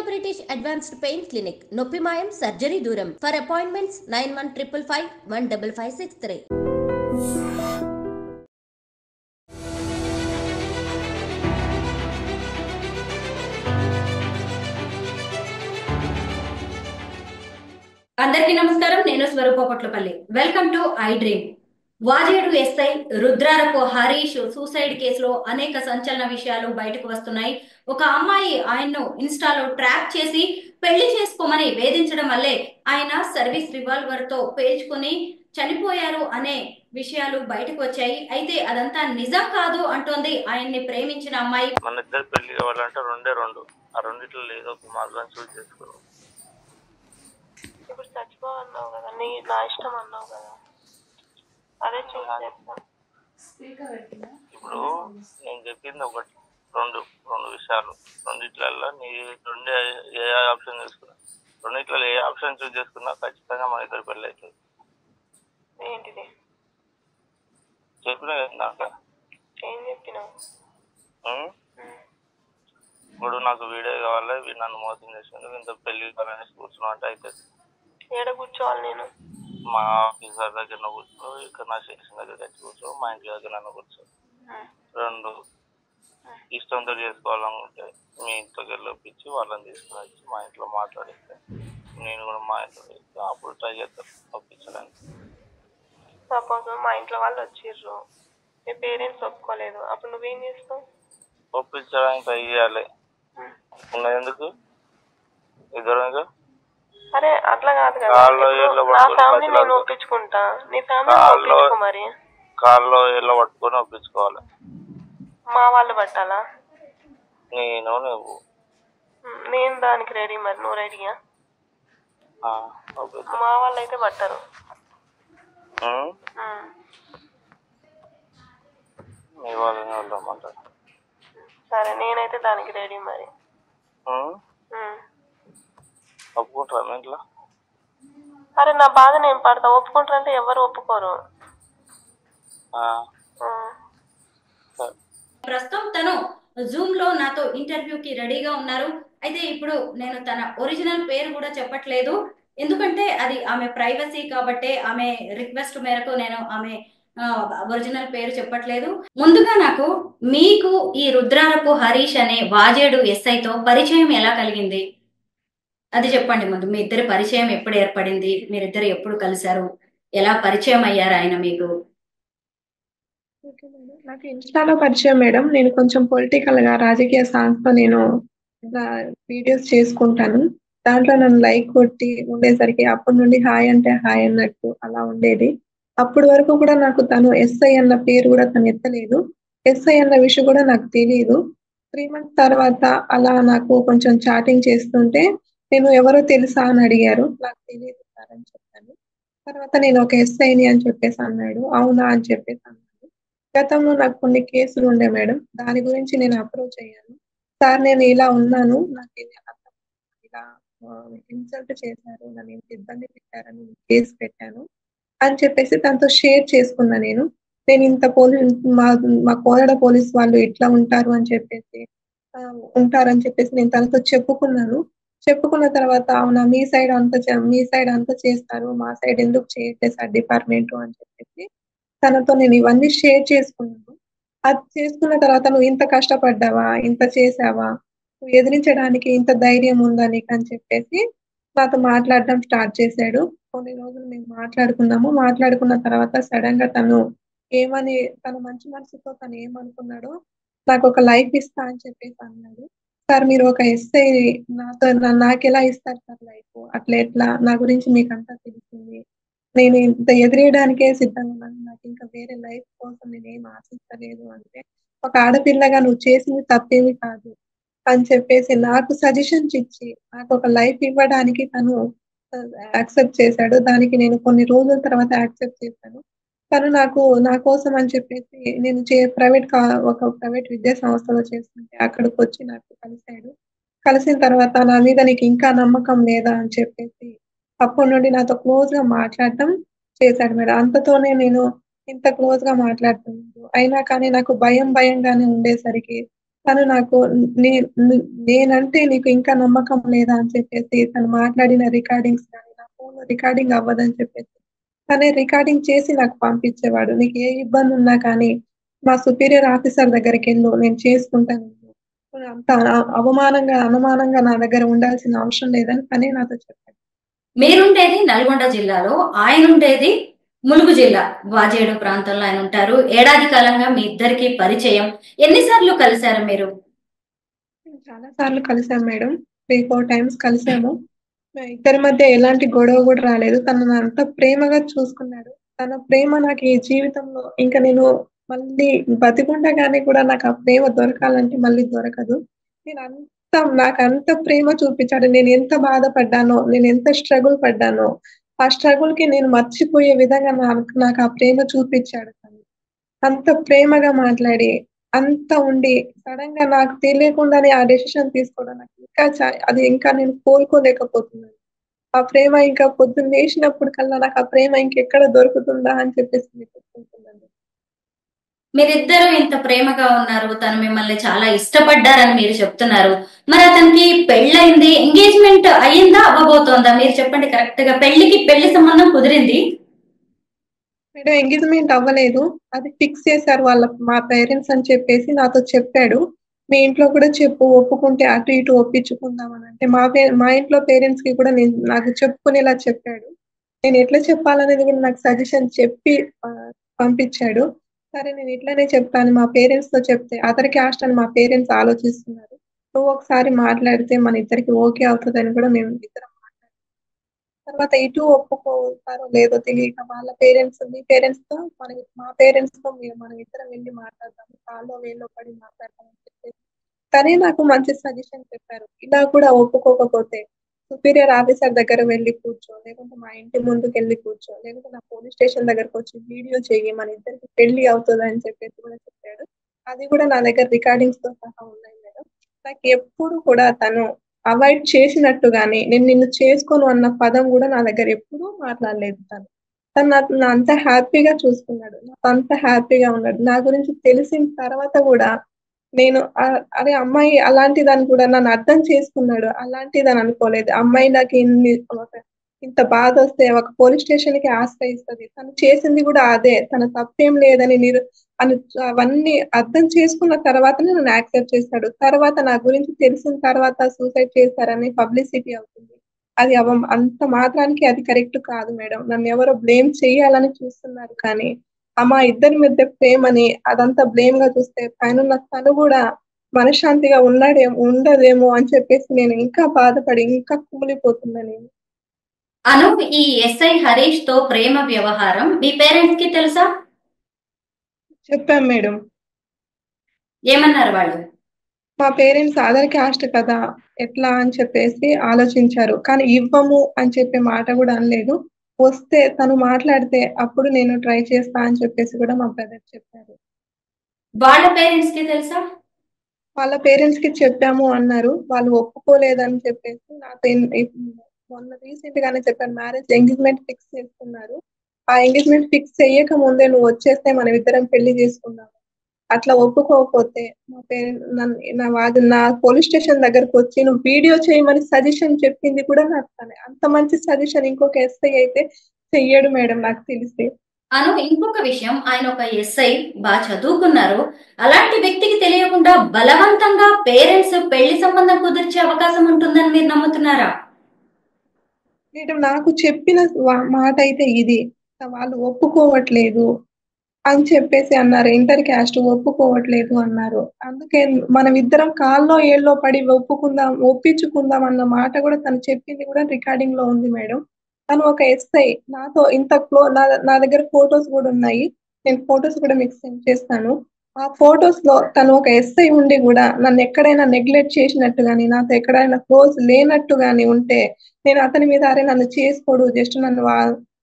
British Advanced Pain Clinic, Noppimayam Surgery Duram. For appointments 9155 15563. అందరికీ నమస్కారం. నేను Swaroopa Potlapalli. Welcome to iDream. Vajedu SI Rudrarapu Harish suicide కేసులో అనేక సంచలన విషయాలు బయటకు వస్తున్నాయి. ఒక అమ్మాయి ఆయన్ను ఇన్స్టాలో ట్రాప్ చేసి పెళ్లి చేసుకోమని వేధించడం వల్లే ఆయన సర్వీస్ రివాల్వర్ తో పేల్చుకొని చనిపోయారు అనే విషయాలు బయటకు వచ్చాయి. అయితే అదంతా నిజం కాదు అంటోంది ఆయన్ని ప్రేమించిన అమ్మాయి. మన ఇద్దరు పెళ్లి కావాలంటే రెండు ఆ రెండిట్లో ఏదో ఒక మార్గం చూసి చేసుకోవాలి. ఇప్పుడు చచ్చిపోవన్నావు కదా, నా ఇష్టం అన్నావు కదా, అదే చూసి ఇప్పుడు నేను చెప్పింది ఒకటి రెండు విషయాలు. రెండిట్లలో నీ ఏ ఆప్షన్ చేసుకున్నా, రెండిట్లలో ఏ ఆప్షన్ చూస్ చేసుకున్నా ఖచ్చితంగా మన ఇద్దరు పెళ్లి అవుతుంది. ఏంటిది చెప్పినా కదా, ఏం చెప్పినావు? ఇప్పుడు నాకు వీడియో కావాలి, నన్ను మోసం చేసిండు, ఇంత పెళ్లి కావాలని కూర్చున్నావు అంటే అవుతుంది. ఏడ కూర్చోవాలి నేను? మా ఆఫీసర్ దగ్గర కూర్చో, ఇక్కడ నా స్టేషన్ దగ్గర వచ్చి కూర్చో, మా ఇంటి దగ్గర నన్ను కూర్చో. రెండు ఇష్టంతో చేసుకోవాలనుకుంటే మీ ఇంట్లోకి వెళ్ళి ఒప్పించి వాళ్ళని తీసుకుని వచ్చి మా ఇంట్లో మాట్లాడిస్తే నేను కూడా మా ఇంట్లో అప్పుడు ట్రై చేస్తాను ఒప్పించడానికి. సపోజ్ మా ఇంట్లో వాళ్ళు వచ్చిర్రు, మీ పేరెంట్స్ ఒప్పుకోలేదు, అప్పుడు నువ్వేం చేస్తావు? ఒప్పించడానికి ట్రై చేయాలి. ఉన్నది ఎందుకు ఇద్దరు? అరే అట్లా కాదు కదా, నా ఫ్యామిలీ నేను ఒప్పించుకుంటా, నీ ఫ్యామిలీ ఒప్పించుకో. మరి కాల్లో ఇళ్ళ పట్టుకొని ఒప్పించుకోవాలి. మా వాళ్ళు పట్టాలా? నువ్వు నేను దానికి రెడీ. మరి నువ్వు రెడీయా? మా వాళ్ళు అయితే పట్టరు. మీ వాళ్ళని వెళ్ళమంటారు. సరే నేనైతే దానికి రెడీ. మరి ఒప్పుకుంటారా ఇంట్లో? అరే నా బాధ నేను పడతా, ఒప్పుకుంటారంటే ఎవరు ఒప్పుకోరు. ప్రస్తుతం తను జూమ్ లో నాతో ఇంటర్వ్యూకి రెడీగా ఉన్నారు. అయితే ఇప్పుడు నేను తన ఒరిజినల్ పేరు కూడా చెప్పట్లేదు, ఎందుకంటే అది ఆమె ప్రైవసీ కాబట్టి ఆమె రిక్వెస్ట్ మేరకు నేను ఆమె ఒరిజినల్ పేరు చెప్పట్లేదు. ముందుగా నాకు మీకు ఈ రుద్రారపు హరీష్ అనే వాజేడు ఎస్ఐతో పరిచయం ఎలా కలిగింది అది చెప్పండి. ముందు మీ ఇద్దరి పరిచయం ఎప్పుడు ఏర్పడింది, మీరిద్దరు ఎప్పుడు కలిశారు, ఎలా పరిచయం అయ్యారు ఆయన మీకు? నాకు ఇన్స్టాలో పరిచయం మేడం. నేను కొంచెం పొలిటికల్ గా రాజకీయ సాంగ్స్ తో నేను వీడియోస్ చేసుకుంటాను. దాంట్లో నన్ను లైక్ కొట్టి ఉండేసరికి అప్పటి నుండి హాయ్ అంటే హాయ్ అన్నట్టు అలా ఉండేది. అప్పటి వరకు కూడా నాకు తను ఎస్ఐ అన్న పేరు కూడా తను ఎత్తలేదు, ఎస్ఐ అన్న విషయం కూడా నాకు తెలియదు. 3 months తర్వాత అలా నాకు కొంచెం చాటింగ్ చేస్తుంటే నేను ఎవరో తెలుసా అని అడిగారు. నాకు తెలియదు సార్ అని చెప్పాను. తర్వాత నేను ఒక ఎస్ఐని అని చెప్పేసి అన్నాడు. అవునా అని చెప్పేసి అన్నాడు. గతంలో నాకు కొన్ని కేసులు ఉండే మేడం, దాని గురించి నేను అప్రోచ్ అయ్యాను. సార్ నేను ఇలా ఉన్నాను, నాకు ఇలా ఇన్సల్ట్ చేశారు, నన్ను ఇంత ఇబ్బంది పెట్టారని కేసు పెట్టాను అని చెప్పేసి తనతో షేర్ చేసుకున్నా. నేను ఇంత మా కోరడ పోలీస్ వాళ్ళు ఇట్లా ఉంటారు అని చెప్పేసి ఉంటారని చెప్పేసి నేను తనతో చెప్పుకున్నాను. చెప్పుకున్న తర్వాత అవునా మీ సైడ్ అంతా చేస్తారు, మా సైడ్ ఎందుకు చేయట్లేదు సార్ డిపార్ట్మెంట్ అని చెప్పేసి తనతో నేను ఇవన్నీ షేర్ చేసుకున్నాను. అది చేసుకున్న తర్వాత నువ్వు ఇంత కష్టపడ్డావా, ఇంత చేసావా, నువ్వు ఎదిరించడానికి ఇంత ధైర్యం ఉందా నీకు అని చెప్పేసి నాతో మాట్లాడడం స్టార్ట్ చేశాడు. కొన్ని రోజులు మేము మాట్లాడుకున్న తర్వాత సడన్ గా తన మంచి మనసుతో తను ఏమనుకున్నాడో నాకు ఒక లైఫ్ ఇస్తా అని చెప్పేసి అన్నాడు. సార్ మీరు ఒక ఎస్ఐ, నాకెలా ఇస్తారు సార్ లైఫ్, అట్లా ఎట్లా, నా గురించి మీకు అంతా తెలిసింది, నేను ఇంత ఎదిరేయడానికే సిద్ధంగా ఉన్నాను, నాకు ఇంకా వేరే లైఫ్ కోసం నేనేం ఆశించలేదు అంటే, ఒక ఆడపిల్లగా నువ్వు చేసింది తప్పేమి కాదు అని చెప్పేసి నాకు సజెషన్స్ ఇచ్చి నాకు ఒక లైఫ్ ఇవ్వడానికి తను యాక్సెప్ట్ చేశాడు. దానికి నేను కొన్ని రోజుల తర్వాత యాక్సెప్ట్ చేశాను. తను నా కోసం అని చెప్పేసి నేను ఒక ప్రైవేట్ విద్యా సంస్థలో చేస్తుంటే అక్కడికి వచ్చి నాకు కలిశాడు. కలిసిన తర్వాత నా మీద నీకు ఇంకా నమ్మకం లేదా అని చెప్పేసి అప్పటి నుండి నాతో క్లోజ్ గా మాట్లాడటం చేశాడు మేడం. అంతతోనే నేను ఇంత క్లోజ్ గా మాట్లాడుతున్నాను. అయినా కానీ నాకు భయంగానే ఉండేసరికి తను నాకు నేనంటే నీకు ఇంకా నమ్మకం లేదా అని చెప్పేసి తను మాట్లాడిన రికార్డింగ్స్ కానీ నా ఫోన్ రికార్డింగ్ అవ్వదని చెప్పేసి తనే రికార్డింగ్ చేసి నాకు పంపించేవాడు. నీకు ఏ ఇబ్బంది ఉన్నా కానీ మా సుపీరియర్ ఆఫీసర్ దగ్గరికి వెళ్ళు, నేను చేసుకుంటాను. నువ్వు అంత అవమానంగా అనుమానంగా నా దగ్గర ఉండాల్సిన అవసరం లేదని తనే నాతో చెప్పాడు. మీరుండేది నల్గొండ జిల్లాలో, ఆయన ఉండేది ములుగు జిల్లా వాజేడు ప్రాంతంలో ఆయన ఉంటారు. ఏడాది కాలంగా మీ ఇద్దరికి పరిచయం. ఎన్నిసార్లు కలిశారు మీరు? చాలా సార్లు కలిసాం మేడం. 3-4 టైమ్స్ కలిసాము. ఇద్దరి మధ్య ఎలాంటి గొడవ కూడా రాలేదు. తను అంత ప్రేమగా చూసుకున్నాడు. తన ప్రేమ నాకు ఈ జీవితంలో ఇంకా నేను మళ్ళీ బతికుండగానే కూడా నాకు ఆ ప్రేమ దొరకాలంటే మళ్ళీ దొరకదు. నాకు అంత ప్రేమ చూపించాడు. నేను ఎంత బాధపడ్డానో, నేను ఎంత స్ట్రగుల్ పడ్డానో, ఆ స్ట్రగుల్ కి నేను మర్చిపోయే విధంగా నాకు ఆ ప్రేమ చూపించాడు తను. అంత ప్రేమగా మాట్లాడి అంత ఉండి సడన్ గా నాకు తెలియకుండానే ఆ డెసిషన్ తీసుకోవడం నాకు ఇంకా అది ఇంకా నేను కోలుకోలేకపోతున్నాను. ఆ ప్రేమ ఇంకా పొద్దున్న లేచినప్పుడు కల్లా నాకు ఆ ప్రేమ ఇంకెక్కడ దొరుకుతుందా అని చెప్పేసి వెతుక్కుంటున్నాను. మీరిద్దరూ ఇంత ప్రేమగా ఉన్నారు, తను మిమ్మల్ని చాలా ఇష్టపడ్డారని మీరు చెప్తున్నారు. మరి అతనికి పెళ్ళైంది, ఎంగేజ్మెంట్ అయ్యిందా, అవ్వబోతోందా? మీరు చెప్పండి కరెక్ట్ గా. పెళ్లి సంబంధం కుదిరింది? మేడం ఎంగేజ్మెంట్ అవ్వలేదు. అది ఫిక్స్ చేశారు మా పేరెంట్స్ అని చెప్పేసి నాతో చెప్పాడు. మీ ఇంట్లో కూడా చెప్పు, ఒప్పుకుంటే అటు ఇటు ఒప్పించుకుందామని అంటే మా ఇంట్లో పేరెంట్స్ కి కూడా నాకు చెప్పుకునేలా చెప్పాడు. నేను ఎట్లా చెప్పాలనేది కూడా నాకు సజెషన్ చెప్పి పంపించాడు. సరే నేను ఇట్లానే చెప్తాను, మా పేరెంట్స్ తో చెప్తే అతని క్యాస్ట్ అని మా పేరెంట్స్ ఆలోచిస్తున్నారు. నువ్వు ఒకసారి మాట్లాడితే మన ఇద్దరికి ఓకే అవుతుందని కూడా మేము ఇద్దరం తర్వాత ఇటు ఒప్పుకోతారో లేదో తెలియక వాళ్ళ పేరెంట్స్ మీ పేరెంట్స్ తో మా పేరెంట్స్ తో మనం ఇద్దరం వెళ్ళి మాట్లాడతాం, కాల్లో వేల్లో పడి మాట్లాడతాం అని చెప్పేసి తనే నాకు మంచి సజెషన్ చెప్పారు. ఇలా కూడా ఒప్పుకోకపోతే సుపీరియర్ ఆఫీసర్ దగ్గర వెళ్ళి కూర్చో, లేకుంటే మా ఇంటి ముందుకు వెళ్ళి కూర్చో, లేకుంటే నా పోలీస్ స్టేషన్ దగ్గరకు వచ్చి వీడియో చెయ్యి, మన ఇద్దరికి పెళ్లి అవుతుంది అని చెప్పేసి కూడా చెప్పాడు. అది కూడా నా దగ్గర రికార్డింగ్స్ తో సహా ఉన్నాయి మేడం. నాకు ఎప్పుడు కూడా తను అవాయిడ్ చేసినట్టు గానీ నేను నిన్ను చేసుకోను అన్న పదం కూడా నా దగ్గర ఎప్పుడూ మాట్లాడలేదు. తను నాకు అంత హ్యాపీగా చూసుకున్నాడు, నాకు అంత హ్యాపీగా ఉన్నాడు. నా గురించి తెలిసిన తర్వాత కూడా నేను అరే అమ్మాయి అలాంటిదని కూడా నన్ను అర్థం చేసుకున్నాడు. అలాంటిదని అనుకోలేదు. అమ్మాయి నాకు ఇంత బాధ వస్తే ఒక పోలీస్ స్టేషన్ కి ఆశ్రయిస్తుంది. తను చేసింది కూడా అదే, తన తప్పేం లేదని అవన్నీ అర్థం చేసుకున్న తర్వాతనే నన్ను యాక్సెప్ట్ చేశాడు. తర్వాత నా గురించి తెలిసిన తర్వాత సూసైడ్ చేశారని పబ్లిసిటీ అవుతుంది. అది అంత మాత్రానికి అది కరెక్ట్ కాదు మేడం. నన్ను ఎవరో బ్లేమ్ చేయాలని చూస్తున్నారు కానీ మా ఇద్దరి మధ్య ప్రేమని అదంతా బ్లేమ్ గా చూస్తే పైన తను కూడా మనశ్శాంతిగా ఉండదేమో అని చెప్పేసి నేను ఇంకా బాధపడి ఇంకా కుమిలిపోతున్నా నేను. అను, ఈ ఎస్ఐ హరీష్ తో ప్రేమ వ్యవహారం మీ పేరెంట్స్ కి తెలుసా? చెప్పాం మేడం. ఏమన్నారు వాళ్ళు? మా పేరెంట్స్ అదర్ క్యాస్ట్ కదా ఎట్లా అని చెప్పేసి ఆలోచించారు, కానీ ఇవ్వము అని చెప్పే మాట కూడా అనలేదు. వస్తే తను మాట్లాడితే అప్పుడు నేను ట్రై చేస్తా అని చెప్పేసి కూడా మా బ్రదర్ చెప్పారు. వాళ్ళ పేరెంట్స్ కి తెలుసా? వాళ్ళ పేరెంట్స్ కి చెప్పాము అన్నారు. వాళ్ళు ఒప్పుకోలేదని చెప్పేసి నాతో మొన్న రీసెంట్ గానే చెప్పాను, మ్యారేజ్ ఎంగేజ్మెంట్ ఫిక్స్ చేసుకున్నారు. ఆ ఎంగేజ్మెంట్ ఫిక్స్ చెయ్యక ముందే నువ్వు వచ్చేస్తే మనం ఇద్దరం పెళ్లి చేసుకుందాం, అట్లా ఒప్పుకోకపోతే మా పేరెంట్ నా పోలీస్ స్టేషన్ దగ్గరకు వచ్చి నువ్వు వీడియో చేయమని సజెషన్ చెప్పింది కూడా నాకు తనే. అంత మంచి సజెషన్ ఇంకొక ఎస్ఐ అయితే చెయ్యడు మేడం నాకు తెలిసి. అను, ఇంకొక విషయం, ఆయన ఒక ఎస్ఐ, బాగా చదువుకున్నారు. అలాంటి వ్యక్తికి తెలియకుండా బలవంతంగా పేరెంట్స్ పెళ్లి సంబంధం కుదిర్చే అవకాశం ఉంటుందని మీరు నమ్ముతున్నారా? మేడం నాకు చెప్పిన మాట అయితే ఇది, వాళ్ళు ఒప్పుకోవట్లేదు అని చెప్పేసి అన్నారు. ఇంటర్ క్యాస్ట్ ఒప్పుకోవట్లేదు అన్నారు. అందుకే మనం ఇద్దరం కాల్లో ఏళ్ళలో పడి ఒప్పించుకుందాం అన్న మాట కూడా తను చెప్పింది కూడా రికార్డింగ్ లో ఉంది మేడం. తను ఒక ఎస్ఐ, నాతో ఇంత నా దగ్గర ఫొటోస్ కూడా ఉన్నాయి. నేను ఫొటోస్ కూడా మీకు సెండ్ చేస్తాను. ఆ ఫొటోస్ లో తను ఒక ఎస్ఐ ఉండి కూడా నన్ను ఎక్కడైనా నెగ్లెక్ట్ చేసినట్టు గానీ, నాతో ఎక్కడైనా క్లోజ్ లేనట్టు గానీ ఉంటే నేను అతని మీద అరే నన్ను చేసుకోడు, జస్ట్ నన్ను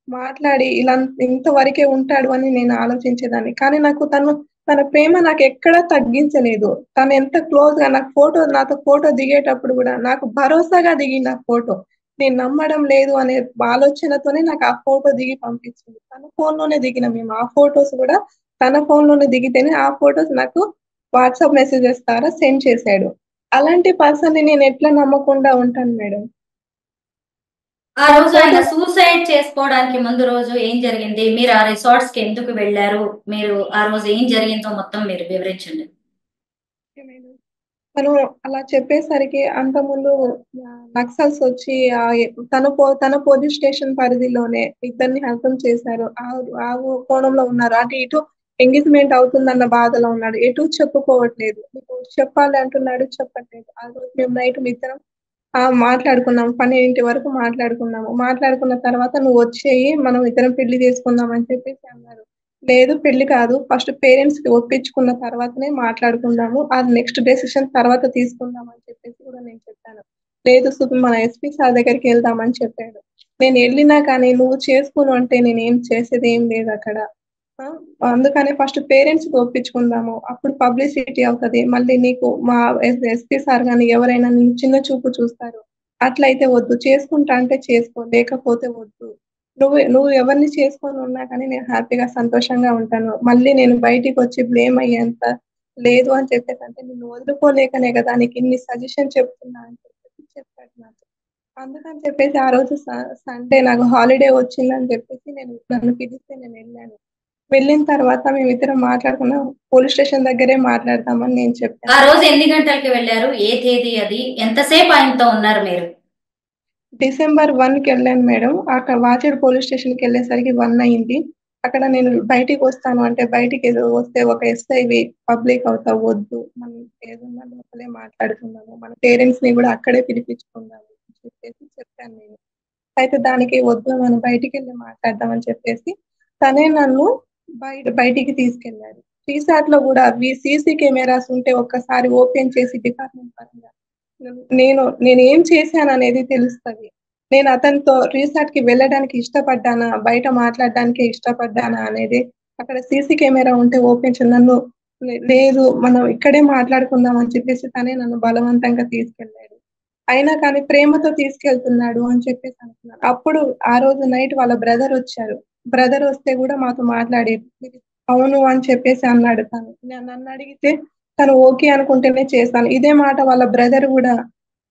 మాట్లాడి ఇలా ఇంతవరకే ఉంటాడు అని నేను ఆలోచించేదాన్ని. కానీ తన ప్రేమ నాకు ఎక్కడా తగ్గించలేదు. తను ఎంత క్లోజ్ గా నాతో ఫోటో దిగేటప్పుడు కూడా నాకు భరోసాగా దిగింది ఆ ఫోటో. నేను నమ్మడం లేదు అనే ఆలోచనతోనే నాకు ఆ ఫోటో దిగి పంపించింది. తన ఫోన్ లోనే దిగిన మేము ఆ ఫోటోస్ కూడా తన ఫోన్ లోనే దిగితేనే ఆ ఫోటోస్ నాకు వాట్సాప్ మెసేజెస్ ద్వారా సెండ్ చేశాడు. అలాంటి పర్సన్ ని నేను ఎట్లా నమ్మకుండా ఉంటాను మేడం? ఆ రోజు ఆయన సూసైడ్ చేసుకోవడానికి ముందు రోజు ఏం జరిగింది? మీరు ఆ రిసార్ట్స్ కి ఎందుకు వెళ్ళారు? మీరు ఆ రోజు ఏం జరిగిందో మొత్తం మీరు వివరించండి. తను అలా చెప్పేసరికి అంతకుముందు నక్సల్స్ వచ్చి తన పోలీస్ స్టేషన్ పరిధిలోనే ఇద్దరిని హతం చేశారు. ఆ కోణంలో ఉన్నారు. అటు ఇటు ఎంగేజ్మెంట్ అవుతుందన్న బాధలో ఉన్నాడు. ఎటు చెప్పుకోవట్లేదు. నీకు చెప్పాలి అంటున్నాడు, చెప్పట్లేదు. ఆ రోజు మేము నైట్ ఇద్దరం మాట్లాడుకున్నాం. 12 వరకు మాట్లాడుకున్నాము. మాట్లాడుకున్న తర్వాత నువ్వు వచ్చేయి, మనం ఇద్దరం పెళ్లి చేసుకుందాం అని చెప్పేసి అన్నారు. లేదు పెళ్లి కాదు, ఫస్ట్ పేరెంట్స్ కి ఒప్పించుకున్న తర్వాతనే మాట్లాడుకుందాము, అది నెక్స్ట్ డెసిషన్ తర్వాత తీసుకుందాం అని చెప్పేసి కూడా నేను చెప్పాను. లేదు సుఖి, మన ఎస్పీ సార్ దగ్గరికి వెళ్దామని చెప్పాడు. నేను వెళ్ళినా కానీ నువ్వు చేసుకోను అంటే నేను ఏం చేసేది ఏం లేదు అక్కడ. అందుకని ఫస్ట్ పేరెంట్స్ కి ఒప్పించుకుందాము, అప్పుడు పబ్లిసిటీ అవుతుంది. మళ్ళీ నీకు మా ఎస్పీ సార్ కానీ ఎవరైనా నిన్ను చిన్న చూపు చూస్తారు. అట్లయితే వద్దు, చేసుకుంటా అంటే చేసుకో, లేకపోతే వద్దు. నువ్వు ఎవరిని చేసుకొని ఉన్నా కానీ నేను హ్యాపీగా సంతోషంగా ఉంటాను. మళ్ళీ నేను బయటికి వచ్చి బ్లేమ్ అయ్యేంత లేదు అని చెప్పేసంటే నిన్ను వదులుకోలేకనే కదా నీకు ఇన్ని సజెషన్ చెప్తున్నా అని చెప్పేసి చెప్పాడు నాకు. అందుకని చెప్పేసి ఆ రోజు సండే నాకు హాలిడే వచ్చిందని చెప్పేసి నన్ను పిలిస్తే నేను వెళ్ళాను. వెళ్ళిన తర్వాత మేమిద్దరం మాట్లాడుకున్నాం. పోలీస్ స్టేషన్ దగ్గరే మాట్లాడతామని నేను ఆ చెప్పాను. రోజు ఎన్ని గంటలకి వెళ్ళారు? ఏ తేదీ అది? ఎంతసేపు ఆయనతో ఉన్నారు మీరు? డిసెంబర్ 1కి వెళ్ళాను మేడం. అక్కడ వాచేడు పోలీస్ స్టేషన్కి వెళ్ళేసరికి 1 అయింది. అక్కడ నేను బయటికి వస్తాను అంటే బయటికి ఏదో వస్తే ఒక ఎస్ఐవి పబ్లిక్ అవుతావు, వద్దు, మనం ఏదన్నా లోపలే మాట్లాడుకుందాము, మన పేరెంట్స్ ని కూడా అక్కడే పిలిపించుకుందాము అని చెప్పేసి చెప్పాను నేను. అయితే దానికి వద్దు, మనం బయటికి వెళ్ళి మాట్లాడదాం అని చెప్పేసి తనే నన్ను బయటికి తీసుకెళ్లారు. రీసార్ట్ లో కూడా సీసీ కెమెరాస్ ఉంటే ఒక్కసారి ఓపెన్ చేసి డిపార్ట్మెంట్ పరంగా నేను ఏం చేశాను అనేది తెలుస్తుంది. నేను అతనితో రిసార్ట్ కి వెళ్ళడానికి ఇష్టపడ్డానా, బయట మాట్లాడడానికి ఇష్టపడ్డానా అనేది అక్కడ సీసీ కెమెరా ఉంటే ఓపెన్ నన్ను లేదు మనం ఇక్కడే మాట్లాడుకుందాం అని చెప్పేసి తనే నన్ను బలవంతంగా తీసుకెళ్ళాడు. అయినా కానీ ప్రేమతో తీసుకెళ్తున్నాడు అని చెప్పేసి అనుకున్నాను. అప్పుడు ఆ రోజు నైట్ వాళ్ళ బ్రదర్ వచ్చారు. బ్రదర్ వస్తే కూడా మాతో మాట్లాడేది. అవును అని చెప్పేసి అన్నాడు తను. నన్ను అడిగితే తను ఓకే అనుకుంటేనే చేస్తాను. ఇదే మాట వాళ్ళ బ్రదర్ కూడా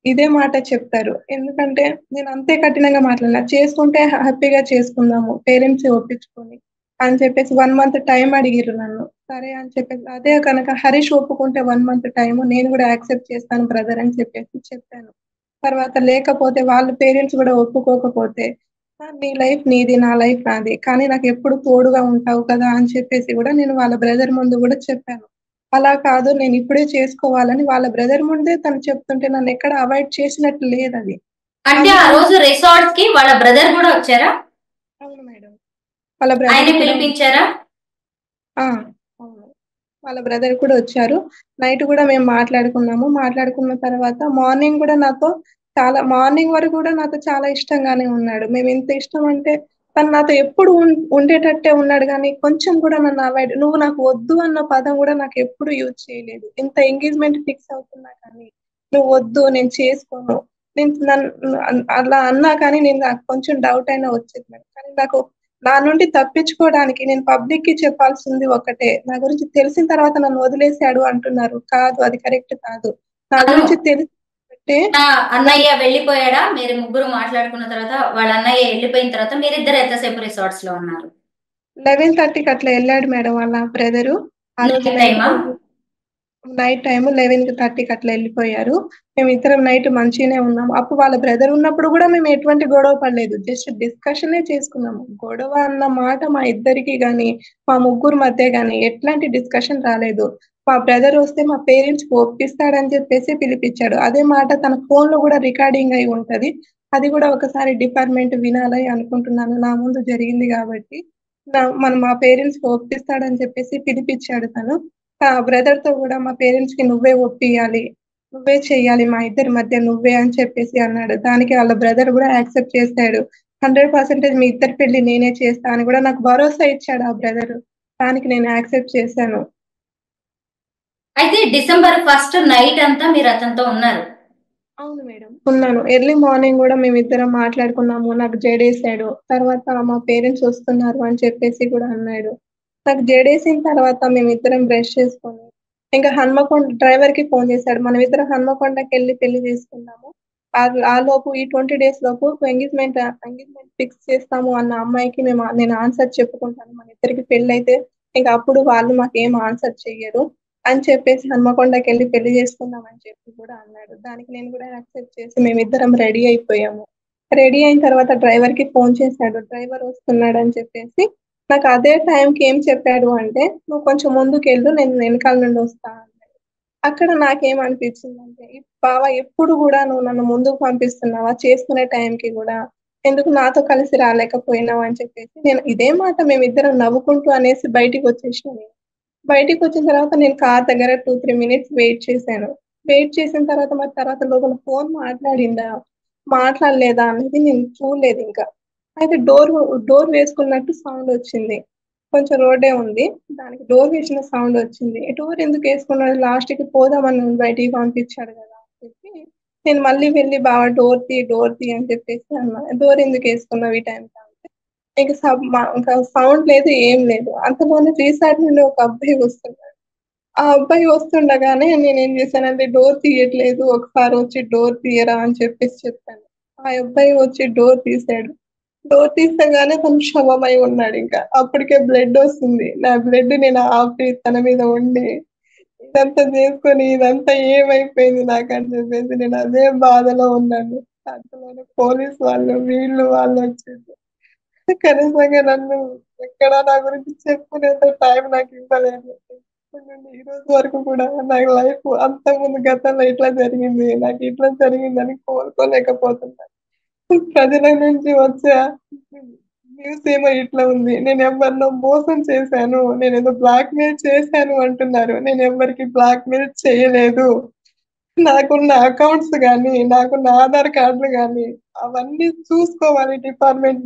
ఇదే మాట చెప్తారు. ఎందుకంటే నేను అంతే కఠినంగా మాట్లాడినా, చేసుకుంటే హ్యాపీగా చేసుకుందాము, పేరెంట్స్ ఒప్పించుకొని అని చెప్పేసి 1 మంత్ టైం అడిగిర్రు నన్ను. సరే అని చెప్పేసి అదే కనుక హరీష్ ఒప్పుకుంటే 1 మంత్ టైం నేను కూడా యాక్సెప్ట్ చేస్తాను బ్రదర్ అని చెప్పేసి చెప్పాను. తర్వాత లేకపోతే వాళ్ళ పేరెంట్స్ కూడా ఒప్పుకోకపోతే నీ లైఫ్ నీది, నా లైఫ్ నాది, కానీ నాకు ఎప్పుడు తోడుగా ఉంటావు కదా అని చెప్పేసి కూడా నేను వాళ్ళ బ్రదర్ ముందు కూడా చెప్పాను. అలా కాదు, నేను ఇప్పుడే చేసుకోవాలని వాళ్ళ బ్రదర్ ముందే తను చెప్తుంటే నన్ను ఎక్కడ అవాయిడ్ చేసినట్టు లేదు అది. అంటే ఆ రోజు రిసార్ట్స్ కి వాళ్ళ బ్రదర్ కూడా వచ్చారా? అవును మేడం, వాళ్ళ ఆయన బ్రదర్ కూడా పిలిపించారా? అవును, వాళ్ళ బ్రదర్ కూడా వచ్చారు. నైట్ కూడా మేము మాట్లాడుకున్నాము. మాట్లాడుకున్న తర్వాత మార్నింగ్ కూడా మార్నింగ్ వరకు కూడా నాతో చాలా ఇష్టంగానే ఉన్నాడు. మేము ఎంత ఇష్టం అంటే తను నాతో ఎప్పుడు ఉండేటట్టే ఉన్నాడు, కానీ కొంచెం కూడా నన్ను అవాయిడ్, నువ్వు నాకు వద్దు అన్న పదం కూడా నాకు ఎప్పుడు యూజ్ చేయలేదు. ఇంత ఎంగేజ్మెంట్ ఫిక్స్ అవుతున్నా కానీ నువ్వు వద్దు, నేను చేసుకోను, అలా అన్నా కానీ నాకు కొంచెం డౌట్ అయినా వచ్చేది మేడం. కానీ నాకు నా నుండి తప్పించుకోవడానికి నేను పబ్లిక్ కి చెప్పాల్సింది ఒకటే, నా గురించి తెలిసిన తర్వాత నన్ను వదిలేశాడు అంటున్నారు. కాదు, అది కరెక్ట్ కాదు. నా గురించి తెలిసి అన్నయ్య వెళ్ళిపోయాడా? మీరు ముగ్గురు మాట్లాడుకున్న తర్వాత వాళ్ళ అన్నయ్య వెళ్ళిపోయిన తర్వాత మీరిద్దరు ఎంతసేపు రిసార్ట్స్ లో ఉన్నారు? 11:30కి అట్లా వెళ్ళాడు మేడం వాళ్ళ బ్రదరు. ఆ రోజు నైట్ టైం 11:30కి అట్లా వెళ్ళిపోయారు. మేము ఇద్దరం నైట్ మంచిగానే ఉన్నాము. అప్పుడు వాళ్ళ బ్రదర్ ఉన్నప్పుడు కూడా మేము ఎటువంటి గొడవ పడలేదు, జస్ట్ డిస్కషనే చేసుకున్నాము. గొడవ అన్న మాట మా ఇద్దరికి గాని మా ముగ్గురు మధ్య గాని ఎట్లాంటి డిస్కషన్ రాలేదు. మా బ్రదర్ వస్తే మా పేరెంట్స్ ఒప్పిస్తాడని చెప్పేసి పిలిపించాడు. అదే మాట తన ఫోన్ లో కూడా రికార్డింగ్ అయి ఉంటది. అది కూడా ఒకసారి డిపార్ట్మెంట్ వినాలని అనుకుంటున్నాను, నా ముందు జరిగింది కాబట్టి. మా పేరెంట్స్ కి ఒప్పిస్తాడని చెప్పేసి పిలిపించాడు తను. బ్రదర్ తో కూడా మా పేరెంట్స్ కి నువ్వే ఒప్పియాలి, నువ్వే చెయ్యాలి, మా ఇద్దరి మధ్య నువ్వే అని చెప్పేసి అన్నాడు. దానికి వాళ్ళ బ్రదర్ కూడా యాక్సెప్ట్ చేశాడు. 100% మీ ఇద్దరి పెళ్లి నేనే చేస్తా అని కూడా నాకు భరోసా ఇచ్చాడు ఆ బ్రదర్. దానికి నేను యాక్సెప్ట్ చేశాను. అయితే డిసెంబర్ 1 నైట్ అంతా మీరు అతనితో ఉన్నారు? అవును మేడం, ఉన్నాను. ఎర్లీ మార్నింగ్ కూడా మేమిద్దరం మాట్లాడుకున్నాము. నాకు జడేసాడు. తర్వాత మా పేరెంట్స్ వస్తున్నారు అని చెప్పేసి కూడా అన్నాడు. నాకు జడేసిన తర్వాత మేమిద్దరం బ్రష్ చేసుకొని ఇంకా హన్మకొండ డ్రైవర్ కి ఫోన్ చేశాడు. మనం ఇద్దరం హన్మకొండకి వెళ్ళి పెళ్లి చేసుకున్నాము. ఆ లోపు ఈ 20 days లోపు ఎంగేజ్మెంట్ ఫిక్స్ చేస్తాము అన్న అమ్మాయికి నేను ఆన్సర్ చెప్పుకుంటాను. మన ఇద్దరికి పెళ్లి అయితే ఇంకా అప్పుడు వాళ్ళు మాకు ఏం ఆన్సర్ చెయ్యరు అని చెప్పేసి హన్మకొండకి వెళ్ళి పెళ్లి చేసుకుందాం అని చెప్పి కూడా అన్నాడు. దానికి నేను కూడా యాక్సెప్ట్ చేసి మేమిద్దరం రెడీ అయిపోయాము. రెడీ అయిన తర్వాత డ్రైవర్ కి ఫోన్ చేశాడు. డ్రైవర్ వస్తున్నాడు అని చెప్పేసి నాకు అదే టైంకి ఏం చెప్పాడు అంటే, నువ్వు కొంచెం ముందుకు వెళ్ళు, నేను వెనకాల నుండి వస్తా అన్నాడు. అక్కడ నాకేమనిపించిందంటే, ఈ బావ ఎప్పుడు కూడా నువ్వు నన్ను ముందుకు పంపిస్తున్నావా చేసుకునే టైంకి కూడా, ఎందుకు నాతో కలిసి రాలేకపోయినావు అని చెప్పేసి నేను ఇదే మాట మేమిద్దరం నవ్వుకుంటూ అనేసి బయటికి వచ్చేసాను. బయటికి వచ్చిన తర్వాత నేను కార్ దగ్గర 2-3 minutes వెయిట్ చేశాను. వెయిట్ చేసిన తర్వాత లోపల ఫోన్ మాట్లాడలేదా అనేది నేను చూడలేదు ఇంకా. అయితే డోర్ వేసుకున్నట్టు సౌండ్ వచ్చింది. కొంచెం రోడ్డే ఉంది, దానికి డోర్ వేసిన సౌండ్ వచ్చింది. డోర్ ఎందుకు వేసుకున్నాడు, లాస్ట్ కి పోదామని బయటికి పంపించాడు కదా అని చెప్పి నేను మళ్ళీ వెళ్ళి బావ డోర్ తీ అని చెప్పేసి అన్నా. డోర్ ఎందుకు వేసుకున్నావు ఈ టైంకి అంటే, ఇంకా సౌండ్ లేదు ఏం లేదు. అంతలోనే రీసైడ్ నుండి ఒక అబ్బాయి వస్తున్నాడు. ఆ అబ్బాయి వస్తుండగానే నేనేం చేశానంటే, డోర్ తీయట్లేదు, ఒకసారి వచ్చి డోర్ తీయరా అని చెప్పేసి చెప్పాను. ఆ అబ్బాయి వచ్చి డోర్ తీసాడు. డోర్ తీసగానే తను శవమై ఉన్నాడు. ఇంకా అప్పటికే బ్లడ్ వస్తుంది. నా బ్లడ్ నేను ఆపి తన మీద ఉండి ఇదంతా చేసుకొని ఇదంతా ఏమైపోయింది నాకు అని చెప్పేసి నేను అదే బాధలో ఉన్నాను. అంతలోనే పోలీస్ వాళ్ళు వచ్చేసి కనీసంగా నన్ను ఎక్కడ నా గురించి చెప్పుకునేంత టైం నాకు ఇవ్వలేదు. ఈ రోజు వరకు కూడా నాకు లైఫ్ అంత ముందు గతంలో ఇట్లా జరిగింది, నాకు ఇట్లా జరిగిందని కోరుకోలేకపోతున్నా. ప్రజల నుంచి వచ్చే న్యూస్ ఏమో ఇట్లా ఉంది, నేను ఎవరినో మోసం చేశాను, నేను ఏదో బ్లాక్ మెయిల్ చేశాను అంటున్నారు. నేను ఎవరికి బ్లాక్ మెయిల్ చేయలేదు. నాకున్న అకౌంట్స్ కానీ, నాకున్న ఆధార్ కార్డులు కానీ అవన్నీ చూసుకోవాలి డిపార్ట్మెంట్.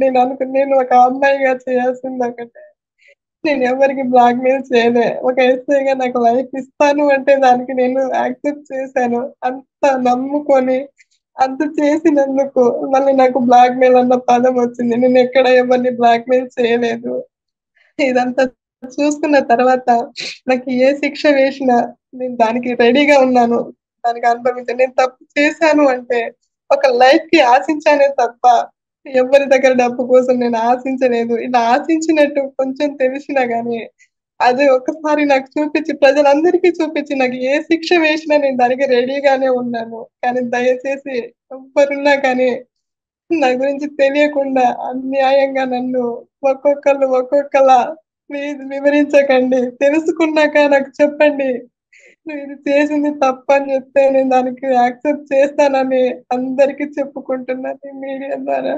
నేను ఒక అమ్మాయిగా చేయాల్సింది ఒకటే, నేను ఎవరికి బ్లాక్ మెయిల్ చేయలే. ఒక ఎస్ఐగా నాకు లైఫ్ ఇస్తాను అంటే దానికి నేను యాక్సెప్ట్ చేశాను. అంత నమ్ముకొని అంత చేసినందుకు మళ్ళీ నాకు బ్లాక్ మెయిల్ అన్న పదం వచ్చింది. నేను ఎక్కడ ఎవరిని బ్లాక్ మెయిల్ చేయలేదు. ఇదంతా చూసుకున్న తర్వాత నాకు ఏ శిక్ష వేసినా నేను దానికి రెడీగా ఉన్నాను, దానికి అనుభవించాను. నేను తప్పు చేశాను అంటే ఒక లైఫ్ కి ఆశించానే తప్ప ఎవరి దగ్గర డబ్బు కోసం నేను ఆశించలేదు. ఇలా ఆశించినట్టు కొంచెం తెలిసినా గానీ అది ఒకసారి నాకు చూపించి, ప్రజలందరికీ చూపించి, నాకు ఏ శిక్ష వేసినా నేను దానికి రెడీగానే ఉన్నాను. కానీ దయచేసి ఎవ్వరున్నా కానీ నా గురించి తెలియకుండా అన్యాయంగా నన్ను ఒక్కొక్కలా ప్లీజ్ వివరించకండి. తెలుసుకున్నాక నాకు చెప్పండి, నువ్వు ఇది చేసింది తప్పని చెప్తే నేను దానికి యాక్సెప్ట్ చేస్తానని అందరికి చెప్పుకుంటున్నాను ఈ మీడియా ద్వారా.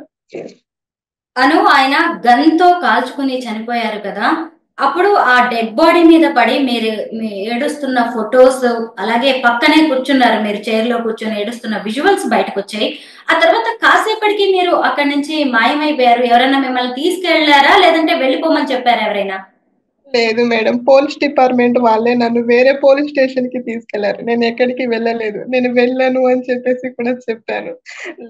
ఆయన గన్ తో కాల్చుకుని చనిపోయారు కదా, అప్పుడు ఆ డెడ్ బాడీ మీద పడి మీరు ఏడుస్తున్న ఫొటోస్, అలాగే పక్కనే కూర్చున్నారు మీరు చైర్ లో కూర్చొని ఏడుస్తున్న విజువల్స్ బయటకు వచ్చాయి. ఆ తర్వాత కాసేపటికి మీరు అక్కడి నుంచి మాయమైపోయారు. ఎవరైనా మిమ్మల్ని తీసుకెళ్లారా, లేదంటే వెళ్ళిపోమని చెప్పారా ఎవరైనా? లేదు మేడం, పోలీస్ డిపార్ట్మెంట్ వాళ్ళే నన్ను వేరే పోలీస్ స్టేషన్ కి తీసుకెళ్లారు. నేను ఎక్కడికి వెళ్ళలేదు. నేను వెళ్ళను అని చెప్పేసి కూడా చెప్పాను.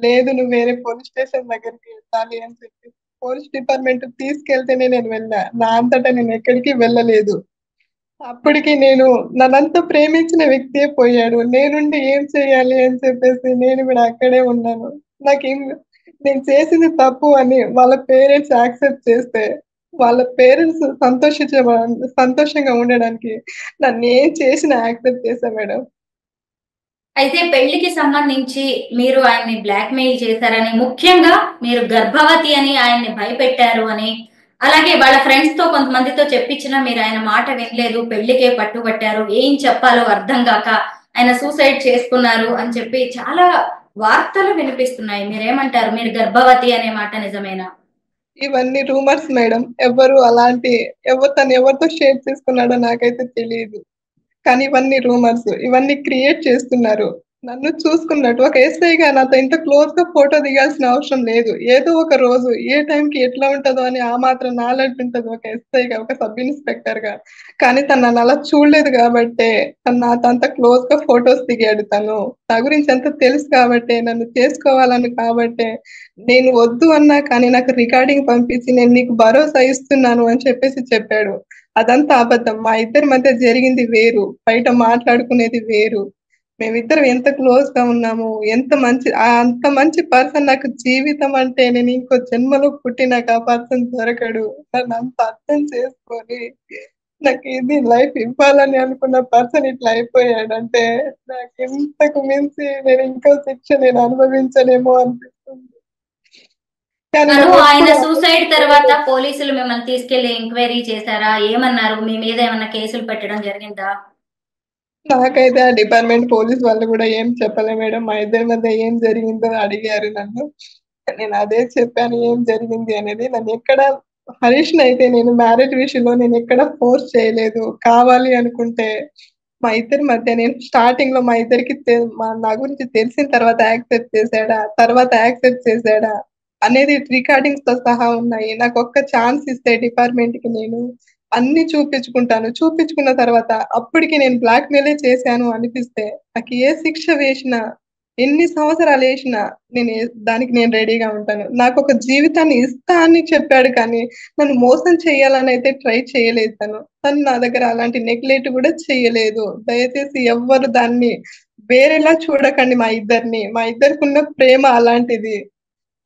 లేదు నువ్వు వేరే పోలీస్ స్టేషన్ దగ్గరికి వెళ్ళాలి అని చెప్పి పోలీస్ డిపార్ట్మెంట్ తీసుకెళ్తేనే నేను వెళ్ళా. నా అంతటా నేను ఎక్కడికి వెళ్ళలేదు. అప్పటికి నన్నంతా ప్రేమించిన వ్యక్తే పోయాడు. నేనుండి ఏం చేయాలి అని చెప్పేసి నేను కూడా అక్కడే ఉన్నాను. నేను చేసింది తప్పు అని వాళ్ళ పేరెంట్స్ యాక్సెప్ట్ చేస్తే, వాళ్ళ పేరెంట్స్ సంతోషంగా ఉండడానికి నన్ను ఏం చేసినా యాక్సెప్ట్ చేశా మేడం. అయితే పెళ్లికి సంబంధించి మీరు ఆయన్ని బ్లాక్ మెయిల్ చేశారని, ముఖ్యంగా మీరు గర్భవతి అని ఆయన్ని భయపెట్టారు అని, అలాగే వాళ్ళ ఫ్రెండ్స్ తో కొంతమందితో చెప్పించినా మీరు ఆయన మాట వినలేదు, పెళ్లికే పట్టుబట్టారు, ఏం చెప్పాలో అర్థం కాక ఆయన సూసైడ్ చేసుకున్నారు అని చెప్పి చాలా వార్తలు వినిపిస్తున్నాయి. మీరేమంటారు? మీరు గర్భవతి అనే మాట నిజమేనా? ఇవన్నీ రూమర్స్ మేడం. తను ఎవరితో షేర్ చేసుకున్నాడో నాకైతే తెలియదు. కానీ ఇవన్నీ రూమర్స్, ఇవన్నీ క్రియేట్ చేస్తున్నారు. నన్ను చూసుకున్నట్టు ఒక ఎస్ఐగా నాతో ఇంత క్లోజ్ గా ఫోటో దిగాల్సిన అవసరం లేదు. ఏదో ఒక రోజు ఏ టైంకి ఎట్లా ఉంటుందో అని ఆ మాత్రం నాలెడ్జ్ ఉంటుంది ఒక ఎస్ఐగా, ఒక సబ్ ఇన్స్పెక్టర్ గా. కానీ తను నన్ను అలా చూడలేదు కాబట్టే తను నాతో అంత క్లోజ్ గా ఫొటోస్ దిగాడు. తను నా గురించి ఎంత తెలుసు కాబట్టే, నన్ను చేసుకోవాలని కాబట్టే, నేను వద్దు అన్నా కానీ నాకు రికార్డింగ్ పంపించి నేను నీకు భరోసా ఇస్తున్నాను అని చెప్పాడు. అదంతా అబద్ధం. మా ఇద్దరి మధ్య జరిగింది వేరు, బయట మాట్లాడుకునేది వేరు. మేమిద్దరం ఎంత క్లోజ్ గా ఉన్నాము, అంత మంచి పర్సన్ నాకు జీవితం అంటే నేను ఇంకో జన్మలో పుట్టి నాకు ఆ పర్సన్ దొరకడు. నన్ను అంత అర్థం చేసుకొని నాకు ఇది లైఫ్ ఇవ్వాలని అనుకున్న పర్సన్ ఇట్లా అయిపోయాడంటే నాకు ఇంతకు మించి నేను ఇంకో శిక్ష నేను అనుభవించలేమో అనిపిస్తుంది. కానీ అను నన్ను ఆయన ఎప్పుడు సూసైడ్ తర్వాత పోలీసులు మిమ్మల్ని తీసుకెళ్లి ఎంక్వైరీ చేశారా? ఏమన్నారు? మీ మీద ఏమన్నా కేసులు పెట్టడం జరిగిందా? నాకైతే ఆ డిపార్ట్మెంట్ పోలీస్ వాళ్ళు కూడా ఏం చెప్పలే మేడం. మా ఇద్దరి మధ్య ఏం జరిగిందో అడిగారు నన్ను. నేను అదే చెప్పాను ఏం జరిగింది అనేది. నన్ను ఎక్కడ హరీష్ అయితే నేను మ్యారేజ్ విషయంలో నేను ఎక్కడ ఫోర్స్ చేయలేదు. కావాలి అనుకుంటే మా ఇద్దరి మధ్య నేను స్టార్టింగ్ లో మా ఇద్దరికి నా గురించి తెలిసిన తర్వాత యాక్సెప్ట్ చేశాడా అనేది రికార్డింగ్స్ తో సహా ఉన్నాయి. నాకు ఒక్క ఛాన్స్ ఇస్తే డిపార్ట్మెంట్ కి నేను అన్ని చూపించుకుంటాను. చూపించుకున్న తర్వాత అప్పటికి నేను బ్లాక్ మెయిలే చేశాను అనిపిస్తే నాకు ఏ శిక్ష వేసినా, ఎన్ని సంవత్సరాలు వేసినా దానికి నేను రెడీగా ఉంటాను. నాకు ఒక జీవితాన్ని ఇస్తా అని చెప్పాడు కానీ నన్ను మోసం చేయాలని అయితే ట్రై చేయలేదు. తను నా దగ్గర అలాంటి నెగ్లెక్ట్ కూడా చేయలేదు. దయచేసి ఎవ్వరు దాన్ని వేరేలా చూడకండి. మా ఇద్దరికి ఉన్న ప్రేమ అలాంటిది.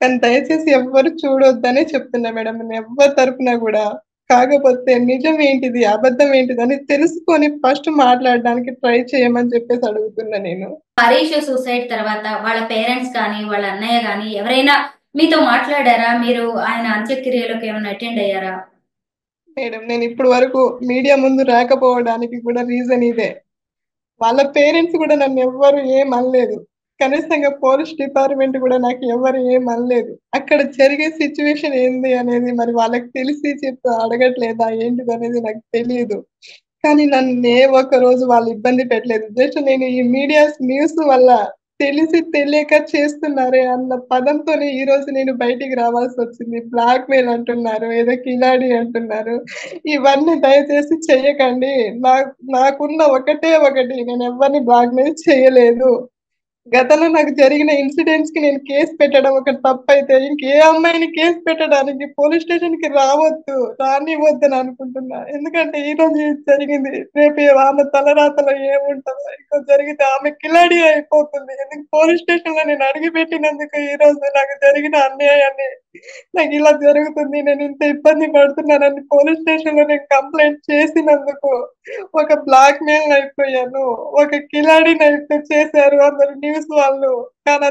కానీ దయచేసి ఎవ్వరు చూడొద్దనే చెప్తున్నా మేడం, నేను ఎవ్వరి తరపున కూడా. కాకపోతే నిజం ఏంటిది అబద్ధం ఏంటిది అని తెలుసుకొని ఫస్ట్ మాట్లాడడానికి ట్రై చేయమని చెప్పేసి అడుగుతున్నా నేను. హరీష్ సూసైడ్ తర్వాత వాళ్ళ పేరెంట్స్ కానీ వాళ్ళ అన్నయ్య కానీ ఎవరైనా మీతో మాట్లాడారా? మీరు ఆయన అంత్యక్రియలకు ఏమైనా అటెండ్ అయ్యారా? మేడం నేను ఇప్పుడు వరకు మీడియా ముందు రాకపోవడానికి కూడా రీజన్ ఇదే. వాళ్ళ పేరెంట్స్ కూడా నన్ను ఎవ్వరు ఏం అనలేదు. కనీసంగా పోలీస్ డిపార్ట్మెంట్ కూడా నాకు ఎవరు ఏం అనలేదు. అక్కడ జరిగే సిచ్యువేషన్ ఏంది అనేది మరి వాళ్ళకి తెలిసి అడగట్లేదా ఏంటిది అనేది నాకు తెలియదు. కానీ నన్ను ఏ ఒక్క రోజు వాళ్ళు ఇబ్బంది పెట్టలేదు. జస్ట్ నేను ఈ మీడియా న్యూస్ వల్ల తెలిసి తెలియక చేస్తున్నారే అన్న పదంతోనే ఈ రోజు నేను బయటికి రావాల్సి వచ్చింది. బ్లాక్ మెయిల్ అంటున్నారు, ఏదో కిలాడి అంటున్నారు. ఇవన్నీ దయచేసి చెయ్యకండి. నాకున్న ఒకటే ఒకటి, నేను ఎవరిని బ్లాక్ మెయిల్ చేయలేదు. గతంలో నాకు జరిగిన ఇన్సిడెంట్స్ కి నేను కేసు పెట్టడం ఒక తప్పైతే ఇంకే అమ్మాయిని కేసు పెట్టడానికి పోలీస్ స్టేషన్ కి రానివద్దు అని అనుకుంటున్నా. ఎందుకంటే ఈ రోజు ఇది జరిగింది, రేపు ఆమె తలరాతలో ఏముంటుందో ఇంకో జరిగితే ఆమె కిలాడి అయిపోతుంది. ఎందుకు పోలీస్ స్టేషన్ లో నేను అడిగి పెట్టినందుకు ఈ రోజు నాకు జరిగిన అన్యాయాన్ని, నాకు ఇలా జరుగుతుంది, నేను ఇంత ఇబ్బంది పడుతున్నానని పోలీస్ స్టేషన్ లో నేను కంప్లైంట్ చేసినందుకు ఒక బ్లాక్ మెయిల్ అయిపోయాను, ఒక కిలాడిని అయితే చేశారు అందరు న్యూస్ వాళ్ళు. కానీ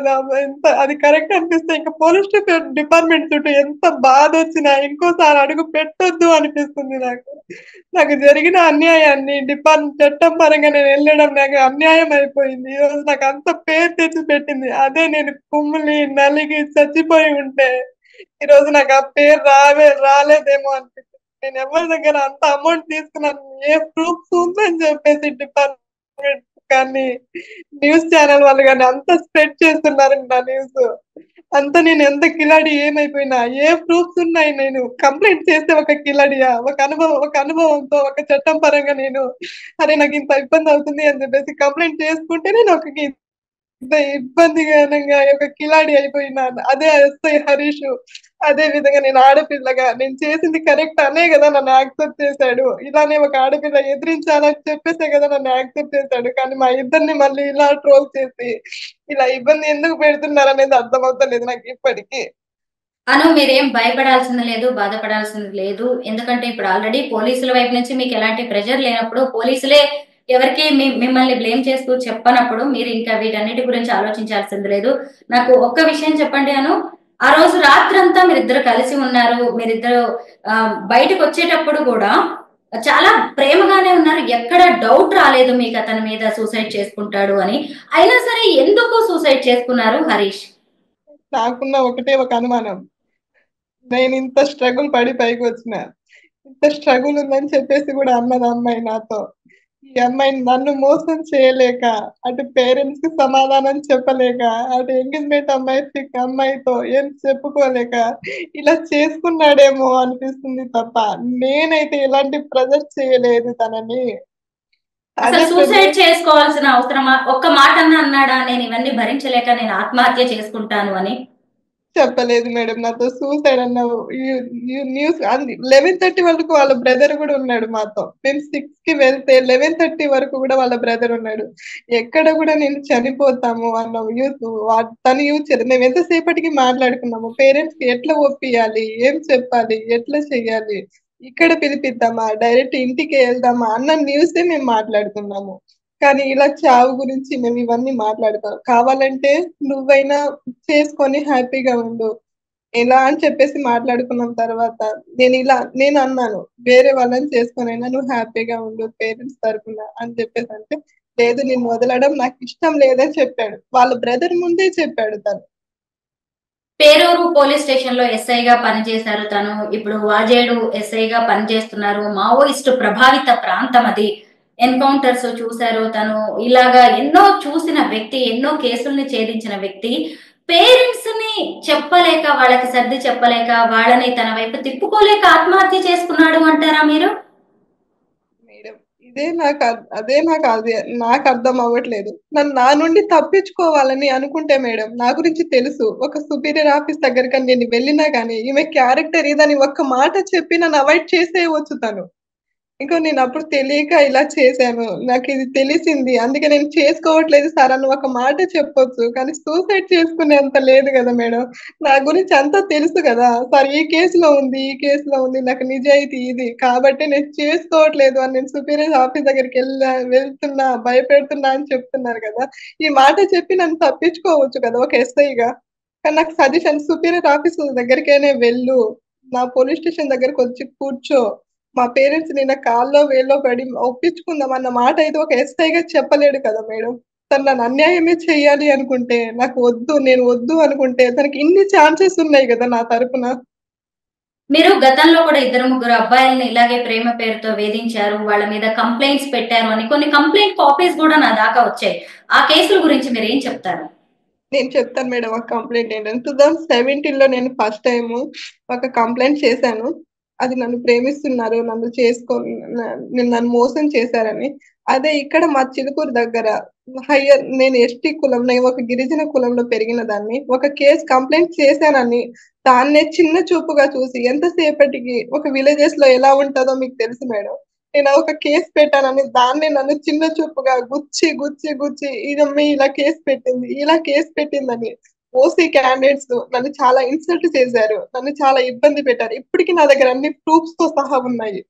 అది కరెక్ట్ అనిపిస్తే ఇంకా పోలీస్ డిపార్ట్మెంట్ చుట్టూ ఎంత బాధ వచ్చినా ఇంకోసారి అడుగు పెట్టొద్దు అనిపిస్తుంది నాకు జరిగిన అన్యాయాన్ని చట్టం పరంగా నేను వెళ్ళడం నాకు అన్యాయం అయిపోయింది. ఈ రోజు నాకు అంత పేరు తెచ్చి పెట్టింది. అదే నేను కుమ్మిలి నలిగి చచ్చిపోయి ఉంటే ఈ రోజు నాకు ఆ పేరు రాలేదేమో అనిపిస్తుంది. నేను ఎవరి దగ్గర అంత అమౌంట్ తీసుకున్నాను, ఏ ప్రూఫ్స్ ఉందని చెప్పేసి డిపార్ట్మెంట్ కానీ న్యూస్ ఛానల్ వాళ్ళు కానీ అంత స్ప్రెడ్ చేస్తున్నారు నా న్యూస్ అంతా. నేను ఎంత కిలాడి ఏమైపోయినా ఏ ప్రూఫ్స్ ఉన్నాయి? నేను కంప్లైంట్ చేస్తే ఒక కిలాడియా? ఒక అనుభవంతో ఒక చట్టం పరంగా నేను అరే నాకు ఇంత ఇబ్బంది అవుతుంది అని చెప్పేసి కంప్లైంట్ చేసుకుంటే నేను ఇబ్బందిగా ఒక కిలాడి అయిపోయినాను. అదే ఎస్ఐ హరీష్ అదే విధంగా నేను ఆడపిల్లగా నేను చేసింది కరెక్ట్ అనే కదా నన్ను యాక్సెప్ట్ చేశాడు. ఇలానే ఒక ఆడపిల్ల ఎదిరించాలని చెప్పేసే కదా నన్ను యాక్సెప్ట్ చేశాడు. కానీ మా ఇద్దరిని మళ్ళీ ఇలా ట్రోల్ చేసి ఇలా ఇబ్బంది ఎందుకు పెడుతున్నారు అనేది అర్థమవుతలేదు నాకు ఇప్పటికీ. అను మీరేం భయపడాల్సింది లేదు, బాధపడాల్సింది లేదు. ఎందుకంటే ఇప్పుడు ఆల్రెడీ పోలీసుల వైపు నుంచి మీకు ఎలాంటి ప్రెషర్ లేనప్పుడు, పోలీసులే ఎవరికి మిమ్మల్ని బ్లేమ్ చేస్తూ చెప్పనప్పుడు మీరు ఇంకా వీటన్నిటి గురించి ఆలోచించాల్సింది లేదు. నాకు ఒక్క విషయం చెప్పండి అను, ఆ రోజు రాత్రంతా మీరిద్దరు కలిసి ఉన్నారు, మీరిద్దరు బయటకు వచ్చేటప్పుడు కూడా చాలా ప్రేమగానే ఉన్నారు, ఎక్కడ డౌట్ రాలేదు మీకు అతని మీద సూసైడ్ చేసుకుంటాడు అని. అయినా సరే ఎందుకు సూసైడ్ చేసుకున్నారు హరీష్? నాకున్న ఒకటే ఒక అనుమానం, నేను ఇంత స్ట్రగుల్ పడి పైకి వచ్చిన, ఇంత స్ట్రగుల్ ఉందని చెప్పేసి కూడా అన్నది అమ్మాయి నాతో. ఈ అమ్మాయి నన్ను మోసం చేయలేక, అటు పేరెంట్స్ కి సమాధానం చెప్పలేక, అటు ఎంగేజ్మెంట్ అమ్మాయితో ఏం చెప్పుకోలేక ఇలా చేసుకున్నాడేమో అనిపిస్తుంది తప్ప నేనైతే ఎలాంటి ప్రెజర్ చేయలేదు తనని. అసలు అదే సూసైడ్ చేసుకోవాల్సిన అవసరమా? ఒక్క మాట అన్నాడా, నేను ఇవన్నీ భరించలేక నేను ఆత్మహత్య చేసుకుంటాను అని? చెప్పలేదు మేడం. నాతో సూసైడ్ అన్న న్యూస్ 11:30 వరకు వాళ్ళ బ్రదర్ కూడా ఉన్నాడు మాతో. మేము 6 కి వెళ్తే 11:30 వరకు కూడా వాళ్ళ బ్రదర్ ఉన్నాడు. ఎక్కడ కూడా నేను చనిపోతాము అన్న యూత్ తను యూజ్ చేయలేదు. మేము ఎంతసేపటికి మాట్లాడుకున్నాము, పేరెంట్స్ కి ఎట్లా ఒప్పియాలి, ఏం చెప్పాలి, ఎట్లా చెయ్యాలి, ఇక్కడ పిలిపిద్దామా, డైరెక్ట్ ఇంటికి వెళ్దామా అన్న న్యూసే మేము మాట్లాడుకున్నాము. కానీ ఇలా చావు గురించి మేము ఇవన్నీ మాట్లాడుతాం. కావాలంటే నువ్వైనా చేసుకొని హ్యాపీగా ఉండు ఎలా అని చెప్పేసి మాట్లాడుకున్నాం. తర్వాత నేను అన్నాను, వేరే వాళ్ళని చేసుకొనైనా నువ్వు హ్యాపీగా ఉండు పేరెంట్స్ తరపున అని చెప్పేసి అంటే, లేదు నేను వదలడం నాకు ఇష్టం లేదని చెప్పాడు. వాళ్ళ బ్రదర్ ముందే చెప్పాడు తను. పేరూరు పోలీస్ స్టేషన్ లో ఎస్ఐగా పనిచేశారు తను. ఇప్పుడు వాజేడు ఎస్ఐగా పనిచేస్తున్నారు. మావోయిస్టు ప్రభావిత ప్రాంతం అది. ఎన్కౌంటర్స్ చూశారు తను. ఇలాగా ఎన్నో చూసిన వ్యక్తి, ఎన్నో కేసుల్ని ఛేదించిన వ్యక్తి. పేరెంట్స్ ని చెప్పలేక, వాళ్ళకి సర్ది చెప్పలేక, వాళ్ళని తన వైపు తిప్పుకోలేక ఆత్మహత్య చేసుకున్నాడు అంటారా మీరు? మేడం నాకు అర్థం అవ్వట్లేదు. నా నుండి తప్పించుకోవాలని అనుకుంటే మేడం, నా గురించి తెలుసు. ఒక సుపీరియర్ ఆఫీస్ దగ్గరికి నేను వెళ్ళినా గానీ ఈమె క్యారెక్టర్ ఇదని ఒక్క మాట చెప్పి నన్ను అవాయిడ్ చేసేయవచ్చు తను. ఇంకో నేను అప్పుడు తెలియక ఇలా చేశాను, నాకు ఇది తెలిసింది, అందుకే నేను చేసుకోవట్లేదు సార్ అని ఒక మాట చెప్పొచ్చు. కానీ సూసైడ్ చేసుకునేంత లేదు కదా మేడం. నా గురించి అంతా తెలుసు కదా సార్, ఈ కేసులో ఉంది, నాకు నిజాయితీ ఇది కాబట్టి నేను చేసుకోవట్లేదు అని నేను సుపీరియర్ ఆఫీస్ దగ్గరికి వెళ్తున్నా, భయపెడుతున్నా అని చెప్తున్నారు కదా. ఈ మాట చెప్పి నన్ను తప్పించుకోవచ్చు కదా ఒక ఎస్ఐగా. కానీ నాకు సజెషన్, సుపీరియర్ ఆఫీస్ దగ్గరికైనా వెళ్ళు, నా పోలీస్ స్టేషన్ దగ్గరకు వచ్చి కూర్చో, మా పేరెంట్స్ నిన్న కాల్లో వేల్లో పడి ఒప్పించుకుందాం అన్న మాట అయితే ఒక ఎస్ఐగా చెప్పలేడు కదా మేడం. తను నన్ను అన్యాయమే చెయ్యాలి అనుకుంటే, నేను వద్దు అనుకుంటే తనకి ఇన్ని ఛాన్సెస్ ఉన్నాయి కదా నా తరపున. మీరు గతంలో కూడా 2-3 అబ్బాయిల్ని ఇలాగే ప్రేమ పేరుతో వేధించారు, వాళ్ళ మీద కంప్లైంట్స్ పెట్టారు అని కొన్ని కంప్లైంట్ కాపీస్ కూడా నా దాకా వచ్చాయి. ఆ కేసుల గురించి మీరు ఏం చెప్తారు? నేను చెప్తాను మేడం. ఆ కంప్లైంట్ ఏంటంటే 2017లో నేను ఫస్ట్ టైం ఒక కంప్లైంట్ చేశాను. అది నన్ను ప్రేమిస్తున్నారు, నన్ను మోసం చేశారని. అదే ఇక్కడ మా చిలుకూరు దగ్గర నేను ఎస్టీ కులం, నేను ఒక గిరిజన కులంలో పెరిగిన దాన్ని, ఒక కేసు కంప్లైంట్ చేశానని దాన్నే చిన్న చూపుగా చూసి ఎంతసేపటికి ఒక విలేజెస్ లో ఎలా ఉంటుందో మీకు తెలుసు మేడం. నేను ఒక కేసు పెట్టానని దాన్ని నన్ను చిన్న చూపుగా గుచ్చి ఇదమ్మి ఇలా కేసు పెట్టిందని ఓసీ క్యాండిడేట్స్ నన్ను చాలా ఇన్సల్ట్ చేశారు, నన్ను చాలా ఇబ్బంది పెట్టారు. ఇప్పటికీ నా దగ్గర అన్ని ప్రూఫ్స్ తో సహా ఉన్నాయి.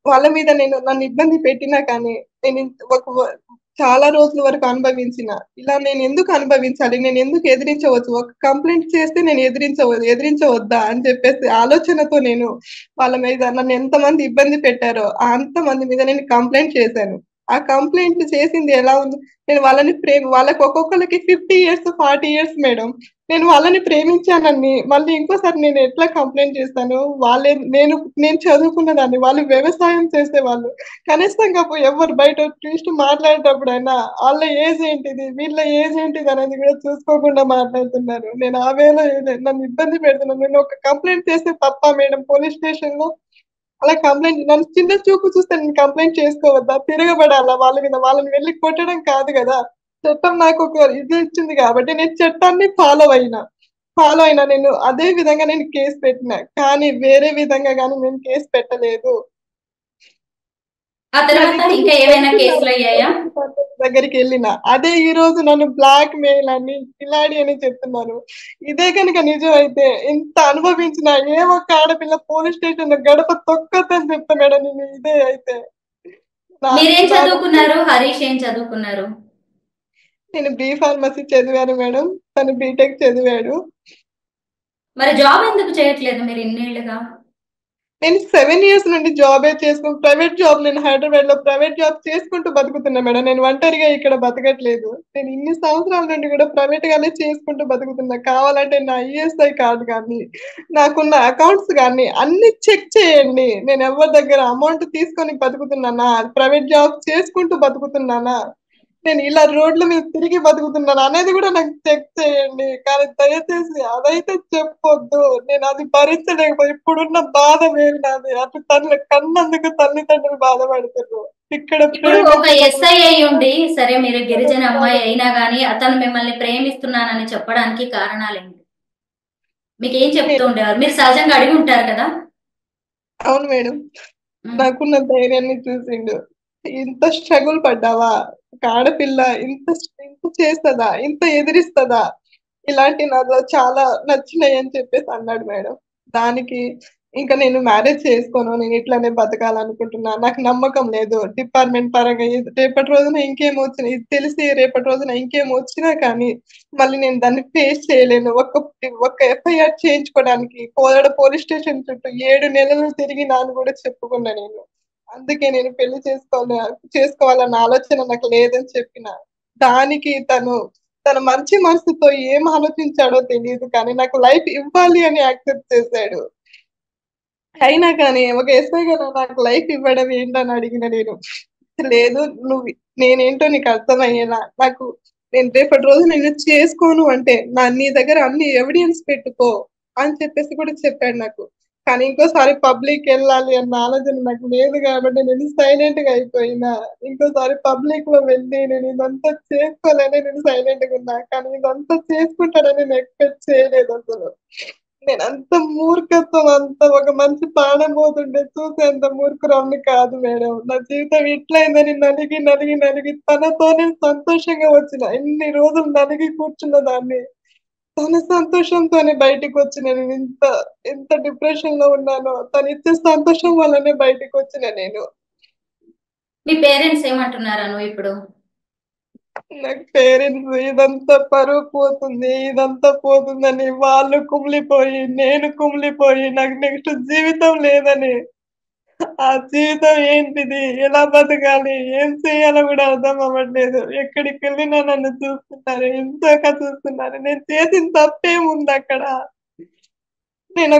వాళ్ళ మీద నన్ను ఇబ్బంది పెట్టినా కానీ నేను చాలా రోజుల వరకు అనుభవించిన. ఇలా నేను ఎందుకు అనుభవించాలి, నేను ఎందుకు ఎదిరించవచ్చు, ఒక కంప్లైంట్ చేస్తే నేను ఎదిరించవద్దా అని చెప్పేసి ఆలోచనతో నేను వాళ్ళ మీద నన్ను ఎంతమంది ఇబ్బంది పెట్టారో అంతమంది మీద నేను కంప్లైంట్ చేశాను. ఆ కంప్లైంట్ చేసింది ఎలా ఉంది, నేను వాళ్ళకి ఒక్కొక్కరికి 50 years 40 years మేడం. నేను వాళ్ళని ప్రేమించానని మళ్ళీ ఇంకోసారి నేను ఎట్లా కంప్లైంట్ చేస్తాను? నేను చదువుకున్న దాన్ని, వాళ్ళు వ్యవసాయం చేసేవాళ్ళు. కనీసం ఎవరు బయట చూసి మాట్లాడేటప్పుడైనా వాళ్ళ ఏజ్ ఏంటిది, వీళ్ళ ఏజ్ ఏంటిది అనేది కూడా చూసుకోకుండా మాట్లాడుతున్నారు. నేను ఆ వేళ నన్ను ఇబ్బంది పెడుతున్నాను. నేను ఒక కంప్లైంట్ చేస్తే తప్ప మేడం పోలీస్ స్టేషన్ లో? అలా కంప్లైంట్ నన్ను చిన్న చూపు చూస్తే నేను కంప్లైంట్ చేసుకోవద్దా? తిరగబడాలా వాళ్ళ మీద? వాళ్ళని వెళ్ళి కొట్టడం కాదు కదా. చట్టం నాకు ఒక ఇది ఇచ్చింది కాబట్టి నేను చట్టాన్ని ఫాలో అయినా నేను అదే విధంగా నేను కేసు పెట్టిన. కానీ వేరే విధంగా కానీ నేను కేసు పెట్టలేదు. ఆ తర్వాత ఇంకా ఏమైనా కేసులు అయ్యాయా? దగ్గరికి వెళ్ళిన అదే ఈ రోజు నన్ను బ్లాక్ మెయిల్ అని, కిలాడి అని చెప్తున్నారు. ఇదే కనుక నిజం అయితే ఇంత అనుభవించిన ఏ ఒక్క ఆడపిల్ల పోలీస్ స్టేషన్ లో గడప తొక్కదని చెప్తా మేడం. నేను ఇదే అయితే. మీరేం చదువుకున్నారు? హరీష్ ఏం చదువుకున్నారు? నేను B.Pharmacy చదివాను మేడం, తను బీటెక్ చదివాడు. మరి జాబ్ ఎందుకు చేయట్లేదు మీరు ఇన్నేళ్లుగా? నేను 7 years నుండి జాబే చేసుకుంటూ ప్రైవేట్ జాబ్, నేను హైదరాబాద్ లో ప్రైవేట్ జాబ్ చేసుకుంటూ బతుకుతున్నా మేడం. నేను ఒంటరిగా ఇక్కడ బతకట్లేదు. నేను ఇన్ని సంవత్సరాల నుండి కూడా ప్రైవేట్ గానే చేసుకుంటూ బతుకుతున్నా. కావాలంటే నా ఈఎస్ఐ కార్డు కానీ, నాకున్న అకౌంట్స్ కానీ అన్ని చెక్ చేయండి. నేను ఎవరి దగ్గర అమౌంట్ తీసుకొని బతుకుతున్నానా, ప్రైవేట్ జాబ్ చేసుకుంటూ బతుకుతున్నానా, నేను ఇలా రోడ్ల మీద తిరిగి బతుకుతున్నాను అనేది కూడా నాకు చెక్ చేయండి. కానీ దయచేసి అదైతే చెప్పొద్దు. నేను అది భరించలేకపోయి ఇప్పుడున్న బాధ వేరు నాది. అటు తల్లి కన్నందుకు తల్లిదండ్రులు బాధపడుతున్నారు. ఇక్కడ ఇప్పుడు ఒక ఎస్ఐ అయి ఉండి సరే మీరు గిరిజన అమ్మాయి అయినా గానీ అతను మిమ్మల్ని ప్రేమిస్తున్నానని చెప్పడానికి కారణాలేంటి? మీకు ఏం చెప్తూ ఉండేవారు? మీరు సహజంగా అడిగి ఉంటారు కదా. అవును మేడం, నాకున్న ధైర్యాన్ని చూసిండు. ఇంత స్ట్రగుల్ పడ్డావా, ఒక ఆడపిల్ల ఇంత ఇంత చేస్తుందా, ఇంత ఎదిరిస్తుందా, ఇలాంటి నాలో చాలా నచ్చినాయి అని చెప్పేసి అన్నాడు మేడం. దానికి ఇంకా నేను మ్యారేజ్ చేసుకోను, నేను ఇట్లానే బతకాలనుకుంటున్నా, నాకు నమ్మకం లేదు డిపార్ట్మెంట్ పరంగా రేపటి రోజున ఇంకేం వచ్చినా, ఇది తెలిసి రేపటి రోజున ఇంకేం వచ్చినా కానీ మళ్ళీ నేను దాన్ని ఫేస్ చేయలేను. ఒక్క ఎఫ్ఐఆర్ చేయించుకోవడానికి కోదాడ పోలీస్ స్టేషన్ చుట్టూ 7 నెలలు తిరిగినా అని కూడా చెప్పుకున్నా నేను. అందుకే నేను పెళ్లి చేసుకోవాలన్న ఆలోచన నాకు లేదని చెప్పిన. దానికి తన మంచి మనసుతో ఏం ఆలోచించాడో తెలియదు కానీ నాకు లైఫ్ ఇవ్వాలి అని యాక్సెప్ట్ చేశాడు. అయినా కానీ ఒక ఎస్ఐ గారు నాకు లైఫ్ ఇవ్వడం ఏంటని అడిగిన నేను, లేదు నువ్వు నేనేంటో నీకు అర్థమయ్యేలా నేను రేపటి రోజు నేను చేసుకోను అంటే నీ దగ్గర అన్ని ఎవిడెన్స్ పెట్టుకో అని చెప్పేసి కూడా చెప్పాడు నాకు. కానీ ఇంకోసారి పబ్లిక్ వెళ్ళాలి అన్న ఆలోచన నాకు లేదు కాబట్టి నేను సైలెంట్ గా అయిపోయినా. ఇంకోసారి పబ్లిక్ లో వెళ్ళి నేను ఇదంతా చేసుకోవాలని నేను సైలెంట్ గా ఉన్నా. కానీ ఇదంతా చేసుకుంటానని నేను ఎక్స్పెక్ట్ చేయలేదు అసలు. నేను అంత మూర్ఖత్వం, అంత ఒక మంచి ప్రాణం పోతుండే చూసి అంత మూర్ఖురాల్ని కాదు మేడం. నా జీవితం ఇట్లయిందని నలిగి నలిగి నలిగి తనతోనే సంతోషంగా వచ్చిన. ఎన్ని రోజులు నలిగి కూర్చున్న దాన్ని తన సంతోషంతోనే బయటికి వచ్చిన. నేను ఎంత డిప్రెషన్ లో ఉన్నానో తను ఇచ్చే సంతోషం వల్లనే బయటికి వచ్చిన నేను. మీ పేరెంట్స్ ఏమంటున్నారను ఇప్పుడు? నాకు పేరెంట్స్ ఇదంతా పరువు పోతుంది, ఇదంతా పోతుందని వాళ్ళు కుమిలిపోయి, నేను కుమిలిపోయి, నాకు నెక్స్ట్ జీవితం లేదని, ఆ జీవితం ఏంటిది, ఎలా బతకాలి, ఏం చేయాలో కూడా అర్థం అవ్వట్లేదు. ఎక్కడికి వెళ్ళినా నన్ను చూస్తున్నారు, ఎంతగా చూస్తున్నారు. నేను చేసిన తప్పేముంది అక్కడ? నేను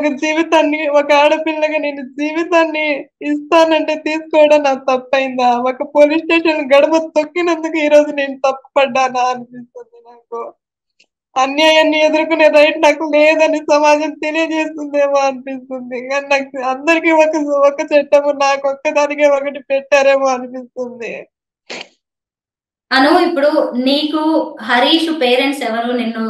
ఒక ఆడపిల్లగా నేను జీవితాన్ని ఇస్తానంటే తీసుకోవడం నాకు తప్పైందా? ఒక పోలీస్ స్టేషన్ గడప తొక్కినందుకు ఈ రోజు నేను తప్పు పడ్డానా అనిపిస్తుంది నాకు. అన్యాయాన్ని ఎదుర్కొనే రైట్ నాకు లేదని సమాజం తెలియజేస్తుందేమో అనిపిస్తుంది. కానీ నాకు అందరికీ ఒక చట్టము, నాకు ఒక్కదానికే ఒకటి పెట్టారేమో అనిపిస్తుంది. అను ఇప్పుడు నీకు హరీష్ పేరెంట్స్ ఎవరు నిన్ను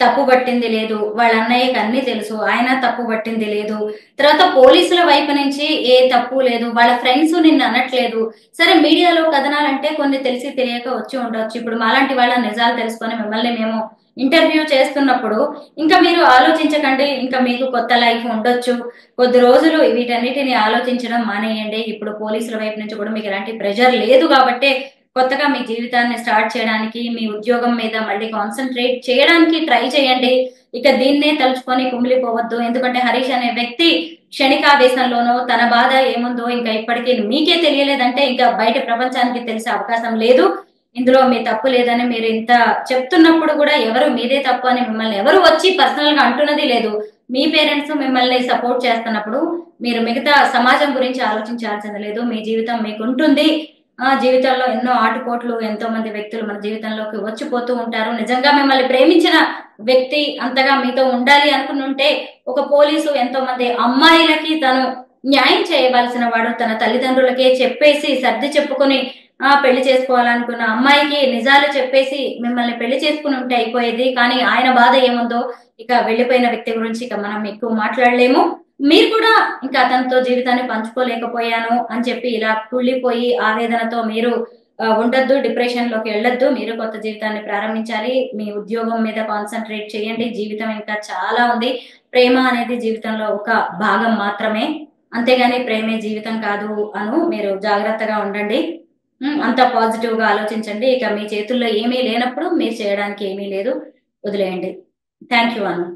తప్పు పట్టింది లేదు, వాళ్ళ అన్నయ్యకి అన్ని తెలుసు, ఆయన తప్పు పట్టింది లేదు. తర్వాత పోలీసుల వైపు నుంచి ఏ తప్పు లేదు, వాళ్ళ ఫ్రెండ్స్ నిన్ను అనట్లేదు. సరే మీడియాలో కథనాలంటే కొన్ని తెలిసి తెలియక వచ్చి ఉండొచ్చు. ఇప్పుడు మాలాంటి వాళ్ళ నిజాలు తెలుసుకొని మిమ్మల్ని మేము ఇంటర్వ్యూ చేస్తున్నప్పుడు ఇంకా మీరు ఆలోచించకండి, ఇంకా మీకు కొత్త లైఫ్ ఉండొచ్చు, కొద్ది రోజులు వీటన్నిటిని ఆలోచించడం మానేయండి. ఇప్పుడు పోలీసుల వైపు నుంచి కూడా మీకు ఎలాంటి ప్రెషర్ లేదు కాబట్టి కొత్తగా మీ జీవితాన్ని స్టార్ట్ చేయడానికి, మీ ఉద్యోగం మీద మళ్ళీ కాన్సన్ట్రేట్ చేయడానికి ట్రై చేయండి. ఇక దీన్నే తలుచుకొని కుమిలిపోవద్దు. ఎందుకంటే హరీష్ అనే వ్యక్తి క్షణికావేశంలోనో తన బాధ ఏముందో ఇంకా ఇప్పటికీ మీకే తెలియలేదంటే ఇంకా బయట ప్రపంచానికి తెలిసే అవకాశం లేదు. ఇందులో మీ తప్పు లేదని మీరు ఇంత చెప్తున్నప్పుడు కూడా ఎవరు మీదే తప్పు అని మిమ్మల్ని ఎవరు వచ్చి పర్సనల్ గా అంటున్నది లేదు. మీ పేరెంట్స్ మిమ్మల్ని సపోర్ట్ చేస్తున్నప్పుడు మీరు మిగతా సమాజం గురించి ఆలోచించాల్సింది లేదు. మీ జీవితం మీకు ఉంటుంది. జీవితంలో ఎన్నో ఆటుపోట్లు, ఎంతో మంది వ్యక్తులు మన జీవితంలోకి వచ్చిపోతూ ఉంటారు. నిజంగా మిమ్మల్ని ప్రేమించిన వ్యక్తి అంతగా మీతో ఉండాలి అనుకునుంటే ఒక పోలీసు ఎంతో మంది అమ్మాయిలకి తను న్యాయం చేయవలసిన వాడు. తన తల్లిదండ్రులకే చెప్పేసి సర్ది చెప్పుకొని పెళ్లి చేసుకోవాలనుకున్న అమ్మాయికి నిజాలు చెప్పేసి మిమ్మల్ని పెళ్లి చేసుకుని ఉంటే అయిపోయేది. కానీ ఆయన బాధ ఏముందో ఇక వెళ్ళిపోయిన వ్యక్తి గురించి ఇక మనం ఎక్కువ మాట్లాడలేము. మీరు కూడా ఇంకా అతనితో జీవితాన్ని పంచుకోలేకపోయాను అని చెప్పి ఇలా కుళ్ళిపోయి ఆవేదనతో మీరు ఉండొద్దు, డిప్రెషన్ లోకి వెళ్ళొద్దు. మీరు కొత్త జీవితాన్ని ప్రారంభించాలి. మీ ఉద్యోగం మీద కాన్సన్ట్రేట్ చేయండి. జీవితం ఇంకా చాలా ఉంది. ప్రేమ అనేది జీవితంలో ఒక భాగం మాత్రమే, అంతేగాని ప్రేమే జీవితం కాదు అను. మీరు జాగ్రత్తగా ఉండండి, అంత పాజిటివ్ గా ఆలోచించండి. ఇక మీ చేతుల్లో ఏమీ లేనప్పుడు మీరు చేయడానికి ఏమీ లేదు, వదిలేయండి. Thank you Anu.